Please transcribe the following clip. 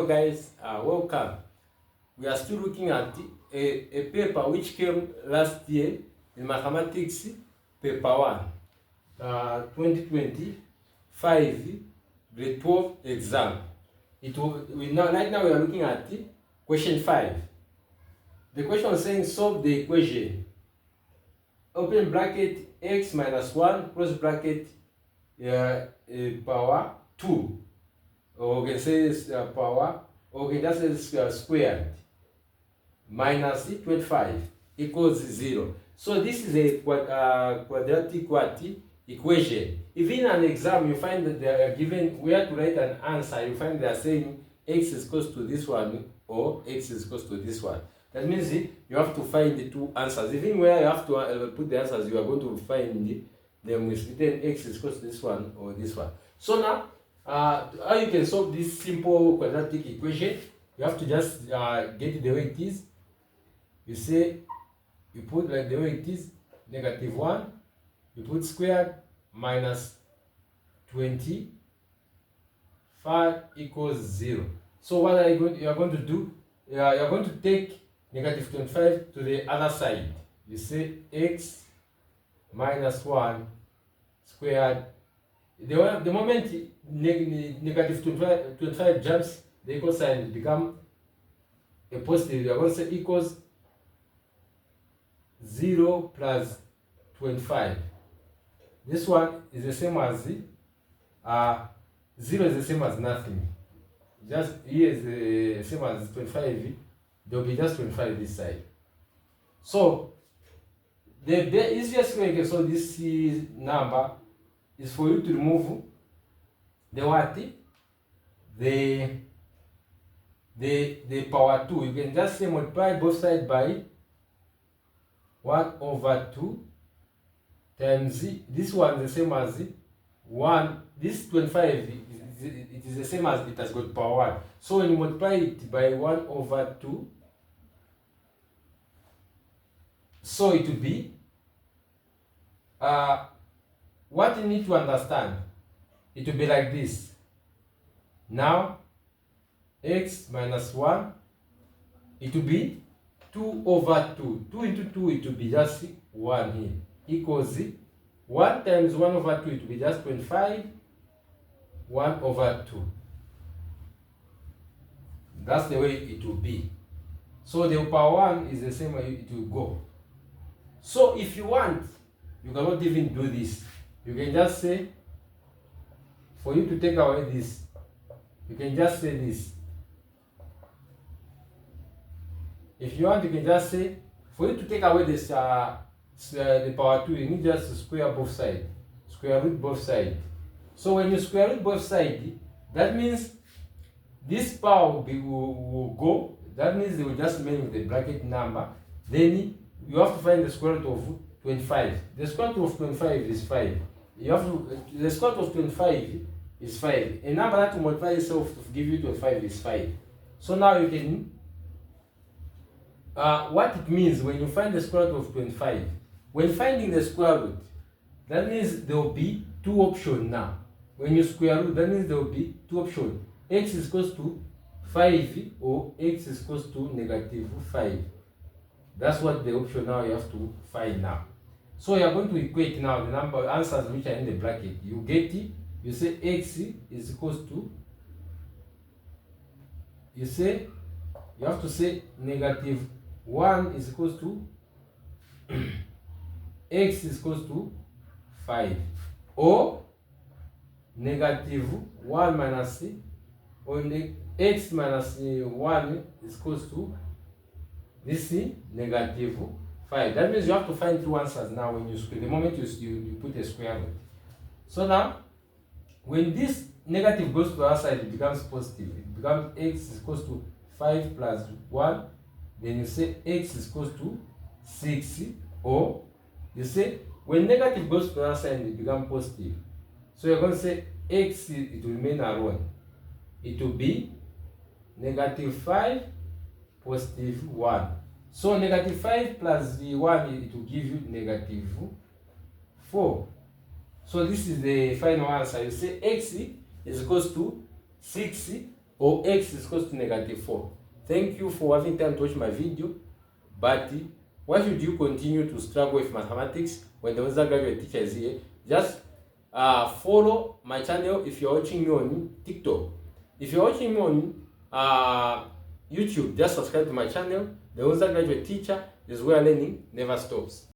Hello guys, welcome. We are still looking at a paper which came last year in mathematics, paper 1, 2025, grade 12 exam. Right now we are looking at question 5. The question is saying solve the equation. Open bracket x minus 1 close bracket power 2. Or we can say power, or we can just say squared, minus 25 equals 0. So this is a quadratic equation. If in an exam you find that they are given where to write an answer, you find they are saying x is equals to this one or x is equals to this one. That means you have to find the two answers. Even where you have to put the answers, you are going to find them with written x is equals to this one or this one. So now, how you can solve this simple quadratic equation? You have to just get it the way it is. You say, you put like the way it is, negative 1, you put squared minus 25 equals 0. So what are you are going to do? You are going to take negative 25 to the other side. You say x minus 1 squared. The moment negative 25 jumps, the equal sign become a positive. You are going to say equals 0 plus 25. This one is the same as 0 is the same as nothing. Just here is the same as 25. There will be just 25 this side. So the easiest way you can solve this number is for you to remove the what? The power 2. You can just say multiply both sides by 1 over 2 times this one is the same as 1. This 25 it is the same as it has got power 1. So when you multiply it by 1 over 2, so it will be what you need to understand, it will be like this. Now x minus 1, it will be 2 over 2. 2 into 2, it will be just 1 here, equals 1 times 1 over 2, it will be just 25, 1 over 2. That's the way it will be. So the power 1 is the same way it will go. So if you want, you cannot even do this. You can just say, for you to take away this, you can just say this. If you want, you can just say, for you to take away this the power 2, you need just to square both sides. Square root both sides. So when you square root both sides, that means this power will go. That means they will just remain with the bracket number. Then you have to find the square root of 25. The square root of 25 is 5. The square root of 25 is 5. A number that will multiply itself to give you 25 is 5. So now you can, what it means when you find the square root of 25. When finding the square root, that means there will be two options now. When you square root, that means there will be two options. X is equals to 5 or x is equals to negative 5. That's what the option now you have to find now. So you are going to equate now the number answers which are in the bracket. You get it. You say x is equals to, you have to say negative 1 is equals to x is equals to 5, or negative 1 minus or x minus 1 is equals to this negative 5. That means you have to find two answers now when you square. The moment you put a square root. So now, when this negative goes to the other side, it becomes positive. It becomes x is equals to 5 plus 1. Then you say x is equals to 6. Or you say when negative goes to the other side, it becomes positive. So you're going to say x, it will remain alone. It will be negative 5 positive 1. So negative 5 plus the 1, it will give you negative 4. So this is the final answer. You say x is equals to 6 or x is equal to -4. Thank you for having time to watch my video. But why should you continue to struggle with mathematics when the undergraduate teacher is here? Just follow my channel if you're watching me on TikTok. If you're watching me on YouTube, just subscribe to my channel. The undergraduate teacher is where learning never stops.